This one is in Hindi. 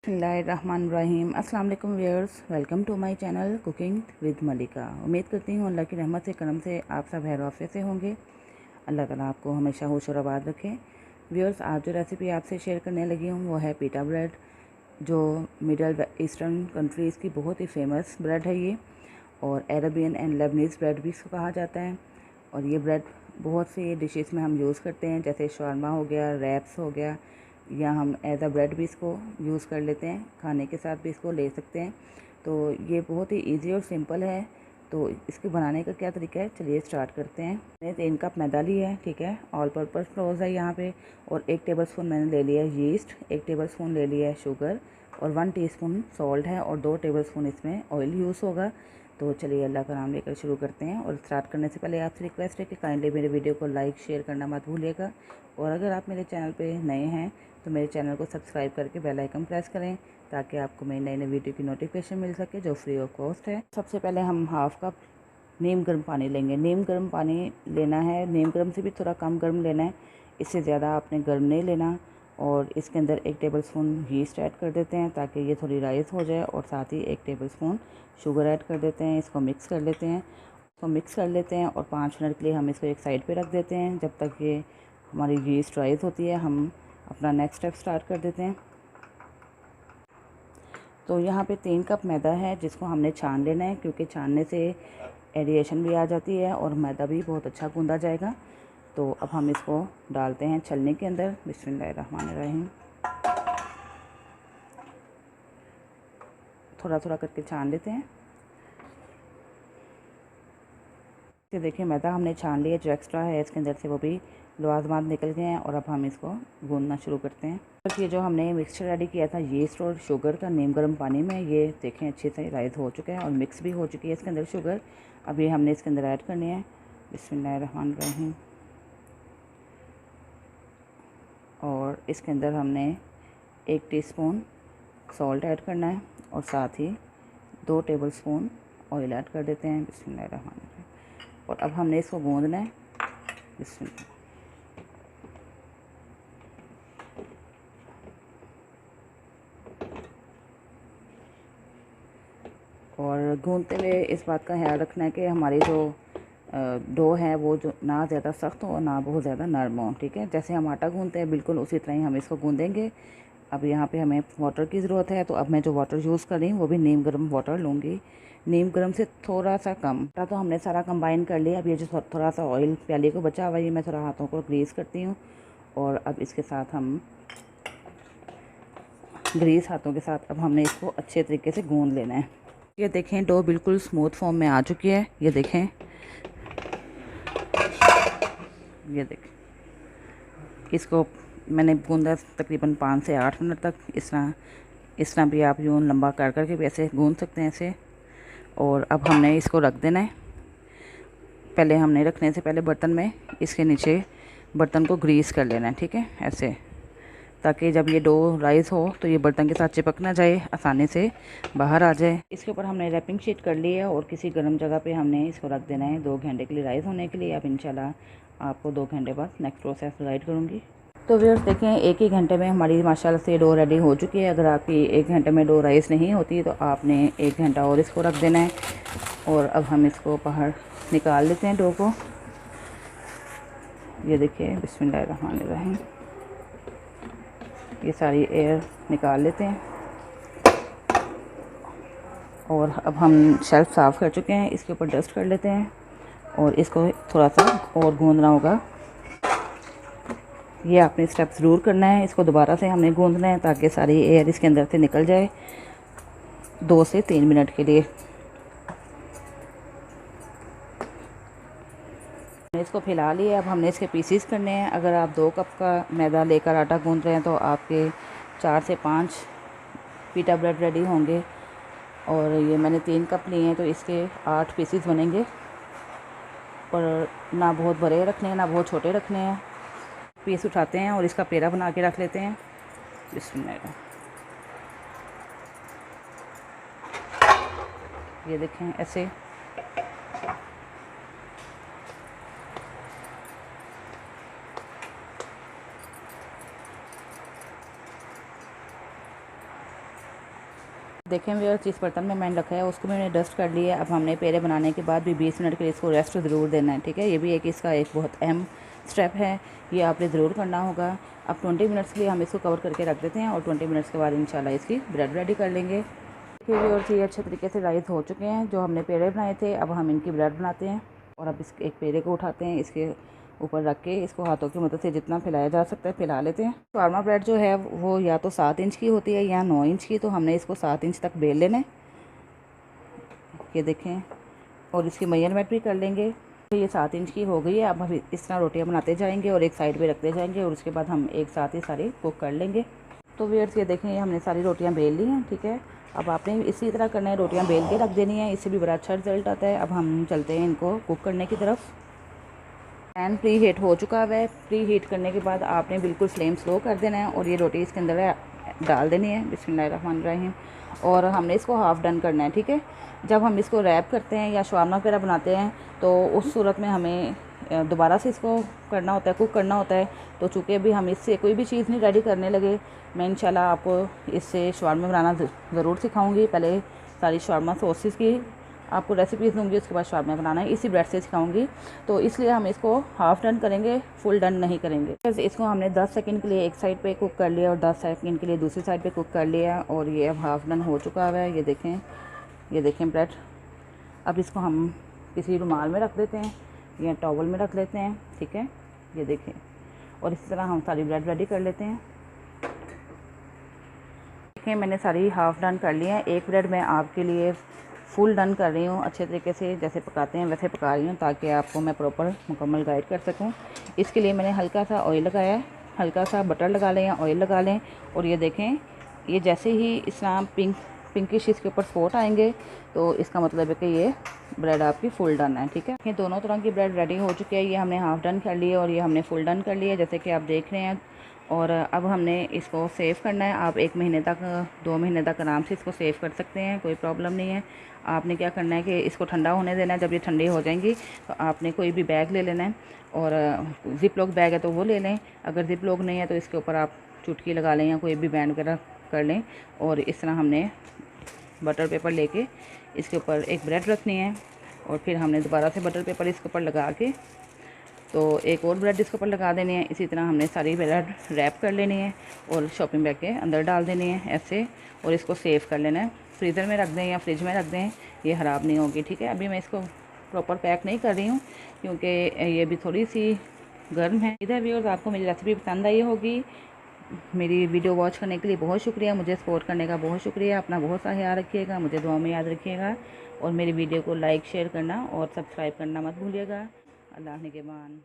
बिस्मिल्लाहिर्रहमानिर्रहीम। अस्सलाम वालेकुम viewers, welcome to my channel cooking with Malika. उम्मीद करती हूँ अल्लाह की रहमत से करम से आप सब खैर आफियत से होंगे। अल्लाह ताला आपको हमेशा होश और आबाद रखें। व्यूअर्स, आज जो रेसिपी आपसे शेयर करने लगी हूँ वो है पीटा ब्रेड, जो मिडल ईस्टर्न कंट्रीज़ की बहुत ही फेमस ब्रेड है ये, और अरबियन एंड लेबनीज़ ब्रेड भी इसको कहा जाता है। और ये ब्रेड बहुत सी डिशेस में हम यूज़ करते हैं, जैसे शवारमा हो गया, रैप्स हो गया, या हम एज अ ब्रेड भी इसको यूज़ कर लेते हैं, खाने के साथ भी इसको ले सकते हैं। तो ये बहुत ही इजी और सिंपल है। तो इसके बनाने का क्या तरीका है, चलिए स्टार्ट करते हैं। मैंने 3 कप मैदा लिया है, ठीक है, ऑल पर्पज़ फ्लोर है यहाँ पे, और 1 टेबलस्पून मैंने ले लिया है यीस्ट, 1 टेबलस्पून ले लिया है शुगर, और 1 टीस्पून सॉल्ट है, और 2 टेबलस्पून इसमें ऑयल यूज़ होगा। तो चलिए अल्लाह का नाम लेकर शुरू करते हैं। और स्टार्ट करने से पहले आपसे रिक्वेस्ट है कि काइंडली मेरे वीडियो को लाइक शेयर करना मत भूलिएगा, और अगर आप मेरे चैनल पे नए हैं तो मेरे चैनल को सब्सक्राइब करके बेल आइकन प्रेस करें, ताकि आपको मेरी नई नई वीडियो की नोटिफिकेशन मिल सके, जो फ्री ऑफ कॉस्ट है। सबसे पहले हम हाफ़ कप नीम गर्म पानी लेंगे। नीम गर्म पानी लेना है, नीम गर्म से भी थोड़ा कम गर्म लेना है, इससे ज़्यादा आपने गर्म नहीं लेना। और इसके अंदर 1 टेबलस्पून यीस्ट ऐड कर देते हैं ताकि ये थोड़ी राइस हो जाए, और साथ ही 1 टेबलस्पून शुगर ऐड कर देते हैं। इसको मिक्स कर लेते हैं, और 5 मिनट के लिए हम इसको एक साइड पे रख देते हैं, जब तक ये हमारी यीस्ट राइस होती है। हम अपना नेक्स्ट स्टेप स्टार्ट कर देते हैं। तो यहाँ पे 3 कप मैदा है, जिसको हमने छान लेना है, क्योंकि छानने से एरिएशन भी आ जाती है और मैदा भी बहुत अच्छा गूंदा जाएगा। तो अब हम इसको डालते हैं छलनी के अंदर। बिस्मिल्लाहिर्रहमानिर्रहीम। थोड़ा थोड़ा करके छान लेते हैं। ये देखिए, मैदा हमने छान लिया, जो एक्स्ट्रा है इसके अंदर से वो भी लवाजमात निकल गए हैं। और अब हम इसको गूंदना शुरू करते हैं। तो ये जो हमने मिक्सचर रेडी किया था यीस्ट और शुगर का नीम गर्म पानी में, ये देखें अच्छे से राइस हो चुका है और मिक्स भी हो चुकी है इसके अंदर शुगर। अब ये हमने इसके अंदर ऐड करनी है। बिस्मिल्लाहिर्रहमानिर्रहीम। और इसके अंदर हमने 1 टीस्पून सॉल्ट ऐड करना है, और साथ ही 2 टेबलस्पून ऑयल ऐड कर देते हैं। बिस्मिल्लाहिर्रहमानिर्रहीम। और अब हमने इसको गूंदना है। बिस्मिल्लाह। और गूंदते हुए इस बात का ख्याल रखना है कि हमारी जो डो है वो जो ना ज़्यादा सख्त हो और ना बहुत ज़्यादा नरम हो, ठीक है। जैसे हम आटा गूंदते हैं बिल्कुल उसी तरह ही हम इसको गूंदेंगे। अब यहाँ पे हमें वाटर की ज़रूरत है, तो अब मैं जो वाटर यूज़ कर रही हूँ वो भी नीम गर्म वाटर लूँगी। नीम गर्म से थोड़ा सा कम। आटा तो हमने सारा कंबाइन कर लिया। अब ये जो थोड़ा सा ऑयल प्याली को बचा हुआ है, ये मैं थोड़ा हाथों को ग्रीस करती हूँ, और अब इसके साथ हम ग्रीस हाथों के साथ अब हमने इसको अच्छे तरीके से गूंद लेना है। ये देखें, डो बिल्कुल स्मूथ फॉर्म में आ चुकी है। ये देखें, ये देखें, इसको मैंने गूंदा तकरीबन 5 से 8 मिनट तक। इस तरह भी आप यूँ लंबा कर करके भी ऐसे गूंद सकते हैं ऐसे। और अब हमने इसको रख देना है। पहले हमने रखने से पहले बर्तन में इसके नीचे बर्तन को ग्रीस कर लेना है, ठीक है, ऐसे, ताकि जब ये डो राइस हो तो ये बर्तन के साथ चिपक ना जाए, आसानी से बाहर आ जाए। इसके ऊपर हमने रैपिंग शीट कर ली है, और किसी गर्म जगह पे हमने इसको रख देना है 2 घंटे के लिए राइस होने के लिए। अब इंशाल्लाह आपको 2 घंटे बाद नेक्स्ट प्रोसेस गाइड करूँगी। तो व्यूअर्स देखें, 1 ही घंटे में हमारी माशाल्लाह से डो रेडी हो चुकी है। अगर आपकी 1 घंटे में डो राइस नहीं होती तो आपने 1 घंटा और इसको रख देना है। और अब हम इसको बाहर निकाल लेते हैं डो को। ये देखिए, बिस्मिल्लाहिर्रहमानिर्रहीम, ये सारी एयर निकाल लेते हैं। और अब हम शेल्फ साफ़ कर चुके हैं, इसके ऊपर डस्ट कर लेते हैं, और इसको थोड़ा सा और गूंदना होगा। ये आपने स्टेप ज़रूर करना है। इसको दोबारा से हमने गूंदना है ताकि सारी एयर इसके अंदर से निकल जाए 2 से 3 मिनट के लिए। इसको फैला लिया। अब हमने इसके पीसीस करने हैं। अगर आप 2 कप का मैदा लेकर आटा गूंद रहे हैं तो आपके 4 से 5 पीटा ब्रेड रेडी होंगे। और ये मैंने 3 कप लिए हैं, तो इसके 8 पीसीस बनेंगे। और ना बहुत बड़े रखने हैं ना बहुत छोटे रखने हैं। पीस उठाते हैं और इसका पेड़ा बना के रख लेते हैं। बिस्मिल्लाह। ये देखें, ऐसे देखें व्यूअर्स, जिस बर्तन में मैंने रखा है उसको मैंने डस्ट कर लिया है। अब हमने पेड़े बनाने के बाद भी 20 मिनट के लिए इसको रेस्ट ज़रूर देना है, ठीक है। ये भी एक इसका एक बहुत अहम स्टेप है, ये आपने ज़रूर करना होगा। अब 20 मिनट्स के लिए हम इसको कवर करके रख देते हैं और 20 मिनट्स के बाद इंशाल्लाह इसकी ब्रेड रेडी कर लेंगे। देखिए व्यूअर्स, ये अच्छे तरीके से राइस हो चुके हैं। जो हमने पेड़े बनाए थे अब हम इनकी ब्रेड बनाते हैं। और अब इस एक पेड़े को उठाते हैं, इसके ऊपर रख के इसको हाथों की मदद से जितना फैलाया जा सकता है फैला लेते हैं। शावरमा ब्रेड जो है वो या तो 7 इंच की होती है या 9 इंच की, तो हमने इसको 7 इंच तक बेल लेना है। ये देखें, और इसकी मेजरमेंट भी कर लेंगे। तो ये 7 इंच की हो गई है। अब हम इस तरह रोटियां बनाते जाएंगे और एक साइड पे रखते जाएंगे और उसके बाद हम एक साथ ही सारी कुक कर लेंगे। तो व्यूअर्स, ये देखें, हमने सारी रोटियां बेल ली हैं, ठीक है। अब आपने इसी तरह करना है, रोटियां बेल के रख देनी है, इससे भी बड़ा अच्छा रिजल्ट आता है। अब हम चलते हैं इनको कुक करने की तरफ। पैन प्री हीट हो चुका है। प्री हीट करने के बाद आपने बिल्कुल फ्लेम स्लो कर देना है और ये रोटी इसके अंदर डाल देनी है। बिस्मिल्लाहिर्रहमानिर्रहीम। और हमने इसको हाफ़ डन करना है, ठीक है। जब हम इसको रैप करते हैं या शावरमा वगैरह बनाते हैं तो उस सूरत में हमें दोबारा से इसको करना होता है, कुक करना होता है। तो चूँकि अभी हम इससे कोई भी चीज़ नहीं रेडी करने लगे, मैं इंशाल्लाह आपको इससे शावरमा बनाना ज़रूर सिखाऊंगी। पहले सारी शावरमा सॉसेस की आपको रेसिपीज़ दूँगी, उसके बाद शावरमा बनाना है इसी ब्रेड से सिखाऊंगी। तो इसलिए हम इसको हाफ़ डन करेंगे, फुल डन नहीं करेंगे। बस इसको हमने 10 सेकंड के लिए एक साइड पे कुक कर लिया और 10 सेकंड के लिए दूसरी साइड पे कुक कर लिया और ये अब हाफ़ डन हो चुका है। ये देखें ब्रेड। अब इसको हम किसी रुमाल में रख देते हैं या टॉवल में रख लेते हैं, ठीक है। ये देखें, और इसी तरह हम सारी ब्रेड रेडी कर लेते हैं। देखें, मैंने सारी हाफ़ डन कर लिया है। एक ब्रेड मैं आपके लिए फुल डन कर रही हूँ, अच्छे तरीके से जैसे पकाते हैं वैसे पका रही हूँ, ताकि आपको मैं प्रॉपर मुकम्मल गाइड कर सकूँ। इसके लिए मैंने हल्का सा ऑयल लगाया है, हल्का सा बटर लगा लें या ऑयल लगा लें। और ये देखें, ये जैसे ही इस तरह पिंकिश इसके ऊपर स्पॉट आएंगे तो इसका मतलब है कि ये ब्रेड आपकी फुल डन है, ठीक है। ये दोनों तरह की ब्रेड रेडी हो चुकी है। ये हमने हाफ़ डन कर लिए और ये हमने फुल डन कर लिया, जैसे कि आप देख रहे हैं। और अब हमने इसको सेव करना है। आप 1 महीने तक 2 महीने तक आराम से इसको सेव कर सकते हैं, कोई प्रॉब्लम नहीं है। आपने क्या करना है कि इसको ठंडा होने देना है। जब ये ठंडी हो जाएंगी तो आपने कोई भी बैग ले लेना है, और ज़िप लॉक बैग है तो वो ले लें। अगर ज़िप लॉक नहीं है तो इसके ऊपर आप चुटकी लगा लें या कोई भी बैंड वगैरह कर लें। और इस तरह हमने बटर पेपर लेके इसके ऊपर एक ब्रेड रखनी है और फिर हमने दोबारा से बटर पेपर इसके ऊपर लगा के तो एक और ब्रेड इसके ऊपर लगा देनी है। इसी तरह हमने सारी ब्रेड रैप कर लेनी है और शॉपिंग बैग के अंदर डाल देनी है ऐसे, और इसको सेव कर लेना है। फ्रीज़र में रख दें या फ्रिज में रख दें, ये ख़राब नहीं होगी, ठीक है। अभी मैं इसको प्रॉपर पैक नहीं कर रही हूँ क्योंकि ये भी थोड़ी सी गर्म है। इधर व्यूअर्स, आपको मेरी रेसिपी पसंद आई होगी। मेरी वीडियो वॉच करने के लिए बहुत शुक्रिया, मुझे सपोर्ट करने का बहुत शुक्रिया। अपना बहुत सा ख्याल रखिएगा, मुझे दुआ में याद रखिएगा और मेरी वीडियो को लाइक शेयर करना और सब्सक्राइब करना मत भूलिएगा। अल्लाह निगहबान।